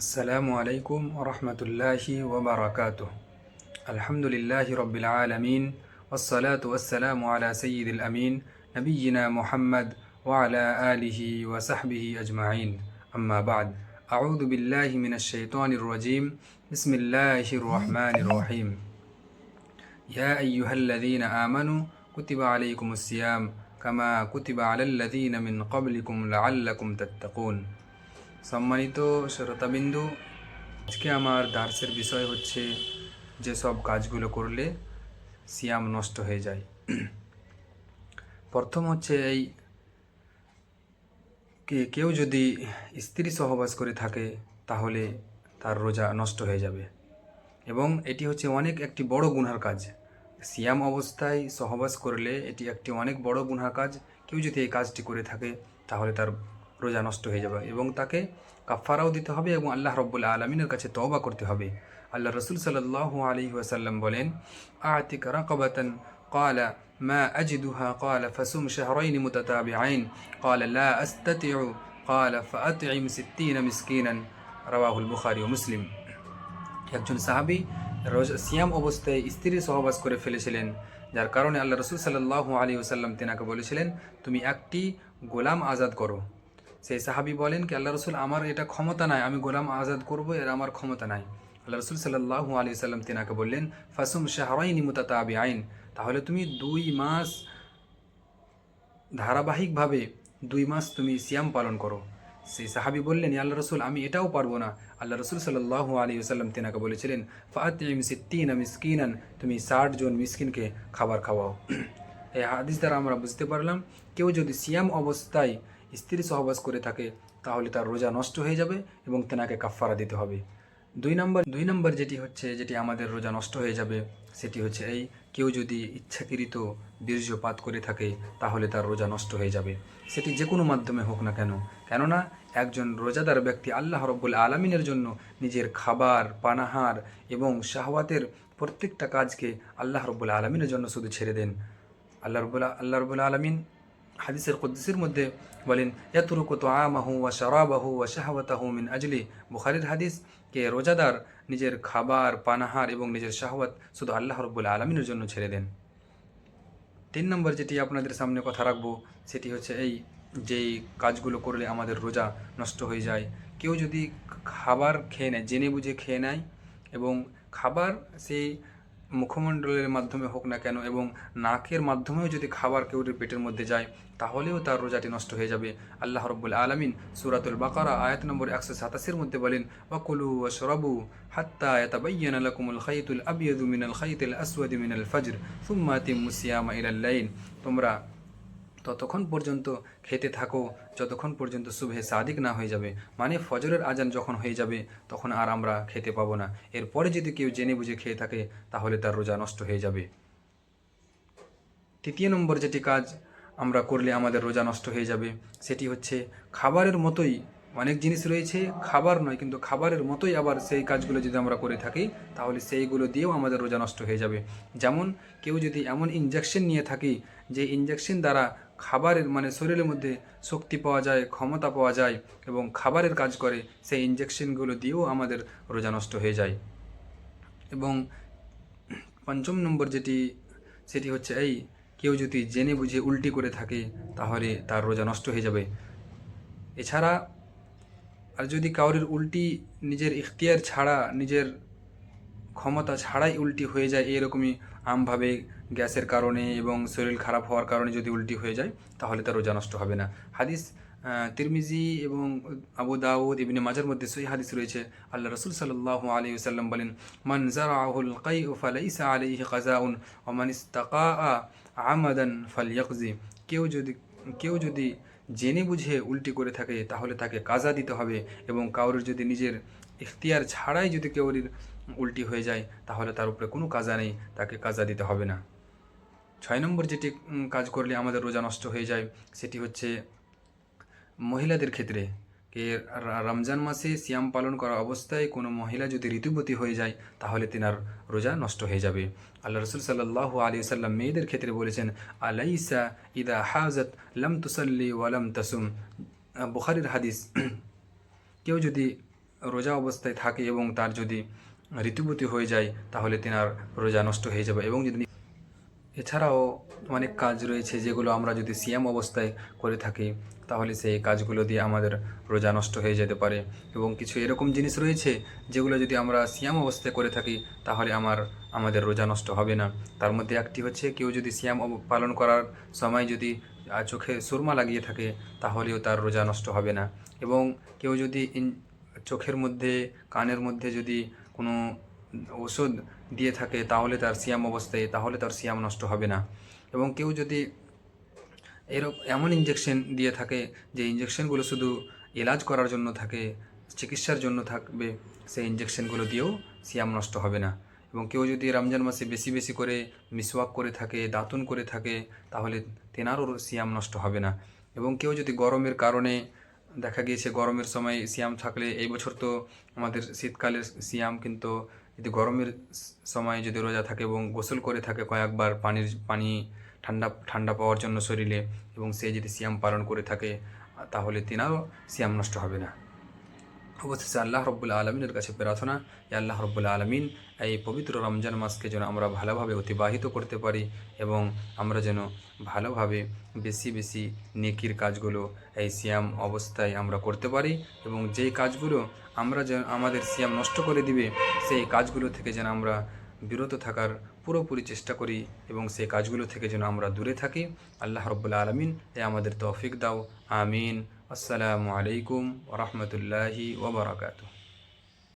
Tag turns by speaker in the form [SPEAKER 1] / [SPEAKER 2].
[SPEAKER 1] আসসালামু আলাইকুম ওরহমতুল্লাহি ওবরাকাতুহ। আলহামদুলিল্লাহি রব্বিল আলামিন ওয়াসসালাতু ওয়াসসালামু আলা সাইয়্যিদিল আমিন নবিয়্যিনা মুহাম্মদ ওয়া আলা আলিহি ওয়া সাহবিহি আজমাইন। আম্মা বা'দ। আউযু বিল্লাহি মিনাশ শাইতানির রাজীম। বিসমিল্লাহির রহমানির রহিম। ইয়া আইয়ুহাল্লাযীনা আমানু কুতিবা আলাইকুমুস সিয়াম কামা কুতিবা আলাল্লাযীনা মিন ক্বাবলিকুম লাআল্লাকুম তাত্তাকুন। সম্মানিত শ্রোতাবিন্দু, আজকে আমার দার্সের বিষয় হচ্ছে যেসব কাজগুলো করলে সিয়াম নষ্ট হয়ে যায়। প্রথম হচ্ছে এই কেউ যদি স্ত্রী সহবাস করে থাকে তাহলে তার রোজা নষ্ট হয়ে যাবে, এবং এটি হচ্ছে একটি বড় গুনহার কাজ। সিয়াম অবস্থায় সহবাস করলে এটি একটি অনেক বড় গুনহার কাজ। কেউ যদি এই কাজটি করে থাকে তাহলে তার রোজা নষ্ট হয়ে যাবে এবং তাকে কাফারাও দিতে হবে এবং আল্লাহ রব্বুল আলমিনের কাছে তওবা করতে হবে। আল্লাহ রসুল সাল্লাল্লাহু আলাইহি ওয়াসাল্লাম বলেন, আতিক রাকাবাতান ক্বালা মা আজিদুহা ক্বালা ফাসুম শাহরাইন মুতাতাবিআইন ক্বালা লা আস্তাতিউ ক্বালা ফাআতইম 60 মিসকিনান। রাওয়াহুল বুখারী ও মুসলিম। একজন সাহাবী সিয়াম অবস্থায় স্ত্রী সহবাস করে ফেলেছিলেন, যার কারণে আল্লাহ রসুল সাল্লাল্লাহু আলাইহি ওয়াসাল্লাম তেনাকে বলেছিলেন, তুমি একটি গোলাম আজাদ করো। সেই সাহাবী বলেন কি, আল্লাহ রসুল, আমার এটা ক্ষমতা নাই, আমি গোলাম আজাদ করবো, এর আমার ক্ষমতা নাই। আল্লাহ রসুল সাল্লাল্লাহু আলাইহি ওয়াসাল্লাম তেনাকে বললেন, ফাসুম শাহরাইন মুতাতাবিআইন, তাহলে তুমি 2 মাস ধারাবাহিকভাবে 2 মাস তুমি সিয়াম পালন করো। সেই সাহাবী বললেন, ইয়া আল্লাহ রসুল, আমি এটাও পারবো না। আল্লাহ রসুল সাল্লাল্লাহু আলাইহি ওয়াসাল্লাম তেনাকে বলেছিলেন, ফাআতিম 60 মিসকিনান, তুমি 60 জন মিসকিনকে খাবার খাওয়াও। এই হাদিস দ্বারা আমরা বুঝতে পারলাম, কেউ যদি সিয়াম অবস্থায় স্ত্রী সহবাস করে থাকে তাহলে তার রোজা নষ্ট হয়ে যাবে এবং তেনাকে কাফারা দিতে হবে। 2 নম্বর যেটি আমাদের রোজা নষ্ট হয়ে যাবে সেটি হচ্ছে এই, কেউ যদি ইচ্ছাকৃত বীর্যপাত করে থাকে তাহলে তার রোজা নষ্ট হয়ে যাবে, সেটি যে কোনো মাধ্যমে হোক না কেন। কেননা একজন রোজাদার ব্যক্তি আল্লাহ রব্বুল আলমিনের জন্য নিজের খাবার, পানাহার এবং শাহওয়াতের প্রত্যেকটা কাজকে আল্লাহ রব্বুল আলমিনের জন্য শুধু ছেড়ে দেন। আল্লাহ রব্বুল আলমিন হাদিসের কুদসির মধ্যে বলেন, ইয়াতরুকু তুআমাহু ওয়া শারাবাহু ওয়া শাহওয়াতাহু মিন আজলি। বুখারীর হাদিস, কে রোজাদার নিজের খাবার, পানাহার এবং নিজের শাহওয়াত শুধু আল্লাহ রব্বুল আলমিনের জন্য ছেড়ে দেন। 3 নম্বর যেটি আপনাদের সামনে কথা রাখবো সেটি হচ্ছে এই, যেই কাজগুলো করলে আমাদের রোজা নষ্ট হয়ে যায়। কেউ যদি খাবার খেয়ে নেয়, জেনে বুঝে খেয়ে নেয়, এবং খাবার সেই মুখমণ্ডলের মাধ্যমে হোক না কেন এবং নাকের মাধ্যমেও যদি খাবার কেউ পেটের মধ্যে যায় তাহলেও তার রোজাটি নষ্ট হয়ে যাবে। আল্লাহ রব্বুল আলমিন সূরাতুল বাকারা আয়াত নম্বর 187 মধ্যে বলেন, ওয়াকুলু ওয়াশরাবু হাত্তা ইয়াতাবায়্যানা লাকুমুল খাইতুল আবিয়াদু মিনাল খাইতিল আসওয়াদি মিনাল ফজর সুম্মা আতিম্মুস সিয়ামা ইলাল লাইল। তোমরা ততক্ষণ পর্যন্ত খেতে থাকো যতক্ষণ পর্যন্ত সুবহে সাদিক না হয়ে যাবে, মানে ফজরের আজান যখন হয়ে যাবে তখন আর আমরা খেতে পাবো না। এরপরে যদি কেউ জেনে বুঝে খেয়ে থাকে তাহলে তার রোজা নষ্ট হয়ে যাবে। 3 নম্বর যেটি কাজ আমরা করলে আমাদের রোজা নষ্ট হয়ে যাবে সেটি হচ্ছে, খাবারের মতোই অনেক জিনিস রয়েছে, খাবার নয় কিন্তু খাবারের মতোই আবার সেই কাজগুলো যদি আমরা করে থাকি তাহলে সেইগুলো দিয়েও আমাদের রোজা নষ্ট হয়ে যাবে। যেমন কেউ যদি এমন ইনজেকশন নিয়ে থাকি যে ইনজেকশন দ্বারা খাবারের শরীরের মধ্যে শক্তি পাওয়া যায়, ক্ষমতা পাওয়া যায় এবং খাবারের কাজ করে, সেই ইনজেকশনগুলো দিয়েও আমাদের রোজা নষ্ট হয়ে যায়। এবং 5 নম্বর সেটি হচ্ছে এই, কেউ যদি জেনে বুঝে উল্টি করে থাকে তাহলে তার রোজা নষ্ট হয়ে যাবে। এছাড়া আর যদি কাউরের উল্টি নিজের ইখতিয়ার ছাড়া, নিজের ক্ষমতা ছাড়াই উল্টি হয়ে যায়, এরকমই আমভাবে গ্যাসের কারণে এবং শরীর খারাপ হওয়ার কারণে যদি উল্টি হয়ে যায় তাহলে তার রোজা নষ্ট হবে না। হাদিস তিরমিজি এবং আবু দাউদ, ইবনে মাজার মধ্যে সহিহ হাদিস রয়েছে। আল্লাহ রাসূল সাল্লাল্লাহু আলাইহি ওয়াসাল্লাম বলেন, মান যারাআহুল কাইউ ফালাইসা আলাইহি কাযাউন ওয়া মান ইসতাকাআ আমাদান ফালইয়াকজি। কেউ যদি জেনে বুঝে উল্টি করে থাকে তাহলে তাকে কাজা দিতে হবে, এবং কাউরের যদি নিজের ইখতিয়ার ছাড়াই যদি কেউর উল্টি হয়ে যায় তাহলে তার উপরে কোনো কাজা নেই, তাকে কাজা দিতে হবে না। 6 নম্বর যেটি কাজ করলে আমাদের রোজা নষ্ট হয়ে যায় সেটি হচ্ছে মহিলাদের ক্ষেত্রে। রমজান মাসে সিয়াম পালন করা অবস্থায় কোনো মহিলা যদি ঋতুবতী হয়ে যায় তাহলে তিনার রোজা নষ্ট হয়ে যাবে। আল্লাহ রসুল সাল্লাল্লাহু আলাইহি ওয়াসাল্লাম মেয়েদের ক্ষেত্রে বলেছেন, আলাইসা ইদা হাজাত লাম তুসাল্লি ওয়া লাম তাসুম। বুখারীর হাদিস, কেউ যদি রোজা অবস্থায় থাকে এবং তার যদি ঋতুবতী হয়ে যায় তাহলে তেনার রোজা নষ্ট হয়ে যাবে। এবং যদি এছাড়াও অনেক কাজ রয়েছে যেগুলো আমরা যদি সিয়াম অবস্থায় করে থাকি তাহলে সেই কাজগুলো দিয়ে আমাদের রোজা নষ্ট হয়ে যেতে পারে। এবং কিছু এরকম জিনিস রয়েছে যেগুলো যদি আমরা সিয়াম অবস্থায় করে থাকি তাহলে আমাদের রোজা নষ্ট হবে না। তার মধ্যে একটি হচ্ছে, কেউ যদি সিয়াম পালন করার সময় যদি চোখে সুরমা লাগিয়ে থাকে তাহলেও তার রোজা নষ্ট হবে না। এবং কেউ যদি চোখের মধ্যে কানের মধ্যে যদি কোনো ওষুধ দিয়ে থাকে তাহলে তার সিয়াম অবস্থায় তাহলে তার সিয়াম নষ্ট হবে না। এবং কেউ যদি এমন ইঞ্জেকশন দিয়ে থাকে যে ইঞ্জেকশনগুলো শুধু এলাজ করার জন্য থাকে, চিকিৎসার জন্য থাকবে, সেই ইঞ্জেকশনগুলো দিয়েও সিয়াম নষ্ট হবে না। এবং কেউ যদি রমজান মাসে বেশি বেশি করে মিসওয়াক করে থাকে, দাঁতুন করে থাকে, তাহলে তেনারও সিয়াম নষ্ট হবে না। এবং কেউ যদি গরমের কারণে দেখা গিয়েছে গরমের সময় সিয়াম থাকলে, এই বছর তো আমাদের শীতকালের সিয়াম, কিন্তু যদি গরমের সময় যদি রোজা থাকে এবং গোসল করে থাকে কয়েকবার পানি ঠান্ডা ঠান্ডা পাওয়ার জন্য শরীরে, এবং সে যদি সিয়াম পালন করে থাকে তাহলে তেনারও সিয়াম নষ্ট হবে না। অবশেষে আল্লাহ রব্বুল আলমিনের কাছে প্রার্থনা, আল্লাহ রব্বুল আলমিন এই পবিত্র রমজান মাসকে যেন আমরা ভালোভাবে অতিবাহিত করতে পারি এবং আমরা যেন ভালোভাবে বেশি বেশি নেকির কাজগুলো এই সিয়াম অবস্থায় আমরা করতে পারি। এবং যেই কাজগুলো আমাদের সিয়াম নষ্ট করে দিবে সেই কাজগুলো থেকে যেন আমরা বিরত থাকার পুরোপুরি চেষ্টা করি এবং সেই কাজগুলো থেকে যেন আমরা দূরে থাকি। আল্লাহ রব্বুল আলমিন আমাদের তৌফিক দাও। আমিন। আসসালামু আলাইকুম ওয়া রাহমাতুল্লাহি ওয়া বারাকাতুহু।